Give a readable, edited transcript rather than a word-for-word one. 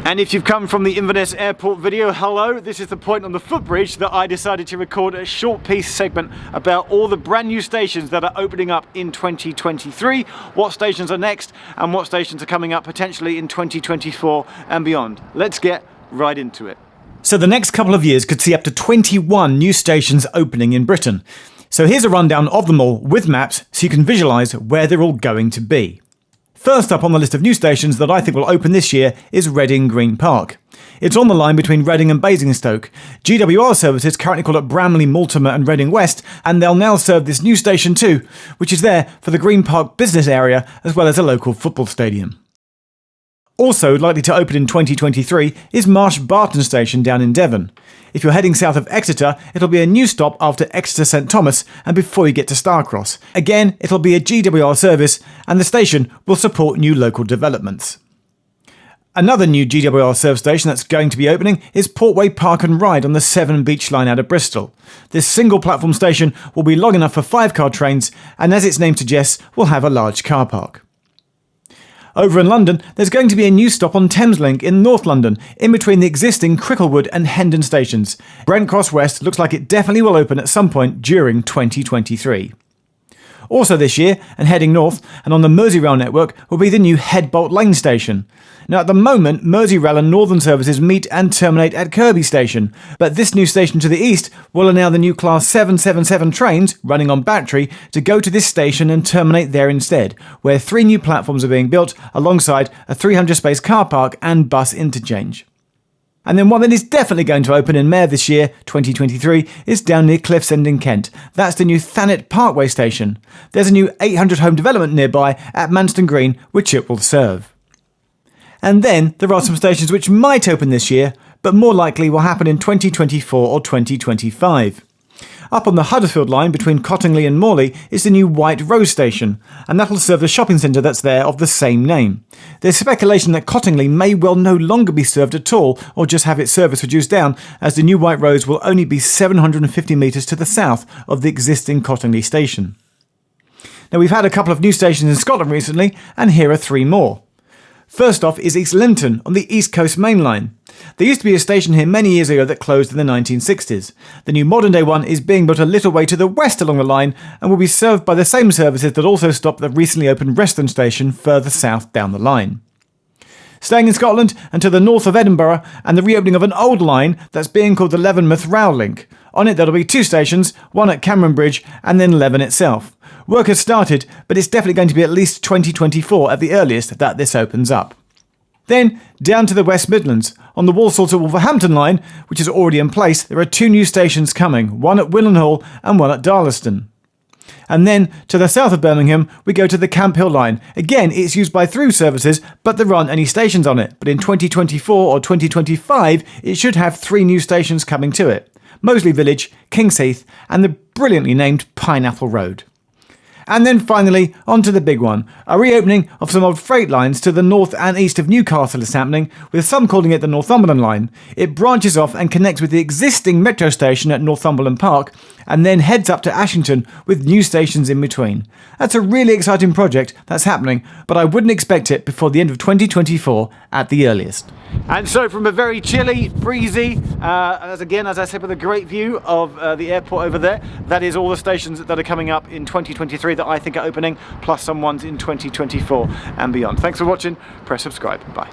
And if you've come from the Inverness Airport video, hello, this is the point on the footbridge that I decided to record a short piece segment about all the brand new stations that are opening up in 2023, what stations are next, and what stations are coming up potentially in 2024 and beyond. Let's get right into it. So the next couple of years could see up to 21 new stations opening in Britain. So here's a rundown of them all with maps so you can visualise where they're all going to be. First up on the list of new stations that I think will open this year is Reading Green Park. It's on the line between Reading and Basingstoke. GWR services currently call it Bramley, Mortimer and Reading West, and they'll now serve this new station too, which is there for the Green Park business area as well as a local football stadium. Also likely to open in 2023 is Marsh Barton Station down in Devon. If you're heading south of Exeter, it'll be a new stop after Exeter St Thomas and before you get to Starcross. Again, it'll be a GWR service and the station will support new local developments. Another new GWR service station that's going to be opening is Portway Park and Ride on the Severn Beach line out of Bristol. This single platform station will be long enough for 5-car trains and, as its name suggests, will have a large car park. Over in London, there's going to be a new stop on Thameslink in North London, in between the existing Cricklewood and Hendon stations. Brent Cross West looks like it definitely will open at some point during 2023. Also this year, and heading north, and on the Merseyrail network, will be the new Headbolt Lane station. Now at the moment, Merseyrail and Northern services meet and terminate at Kirby Station, but this new station to the east will allow the new Class 777 trains, running on battery, to go to this station and terminate there instead, where 3 new platforms are being built alongside a 300-space car park and bus interchange. And then one that is definitely going to open in May this year, 2023, is down near Cliffs End in Kent. That's the new Thanet Parkway station. There's a new 800-home development nearby at Manston Green, which it will serve. And then there are some stations which might open this year, but more likely will happen in 2024 or 2025. Up on the Huddersfield line between Cottingley and Morley is the new White Rose station, and that'll serve the shopping centre that's there of the same name. There's speculation that Cottingley may well no longer be served at all, or just have its service reduced down, as the new White Rose will only be 750 metres to the south of the existing Cottingley station. Now we've had a couple of new stations in Scotland recently, and here are 3 more. First off is East Linton on the East Coast Main Line. There used to be a station here many years ago that closed in the 1960s. The new modern day one is being built a little way to the west along the line and will be served by the same services that also stop the recently opened Reston station further south down the line. Staying in Scotland and to the north of Edinburgh, and the reopening of an old line that's being called the Levenmouth Rail Link. On it there'll be 2 stations, one at Cameron Bridge and then Leven itself. Work has started, but it's definitely going to be at least 2024 at the earliest that this opens up. Then, down to the West Midlands. On the Walsall to Wolverhampton line, which is already in place, there are 2 new stations coming, one at Willenhall and one at Darlaston. And then, to the south of Birmingham, we go to the Camp Hill line. Again, it's used by through services, but there aren't any stations on it. But in 2024 or 2025, it should have 3 new stations coming to it. Moseley Village, Kings Heath, and the brilliantly named Pineapple Road. And then finally, on to the big one. A reopening of some old freight lines to the north and east of Newcastle is happening, with some calling it the Northumberland line. It branches off and connects with the existing metro station at Northumberland Park, and then heads up to Ashington with new stations in between. That's a really exciting project that's happening, but I wouldn't expect it before the end of 2024 at the earliest. And so from a very chilly, breezy, as I said, with a great view of the airport over there, that is all the stations that are coming up in 2023 that I think are opening, plus some ones in 2024 and beyond. Thanks for watching. Press subscribe. Bye.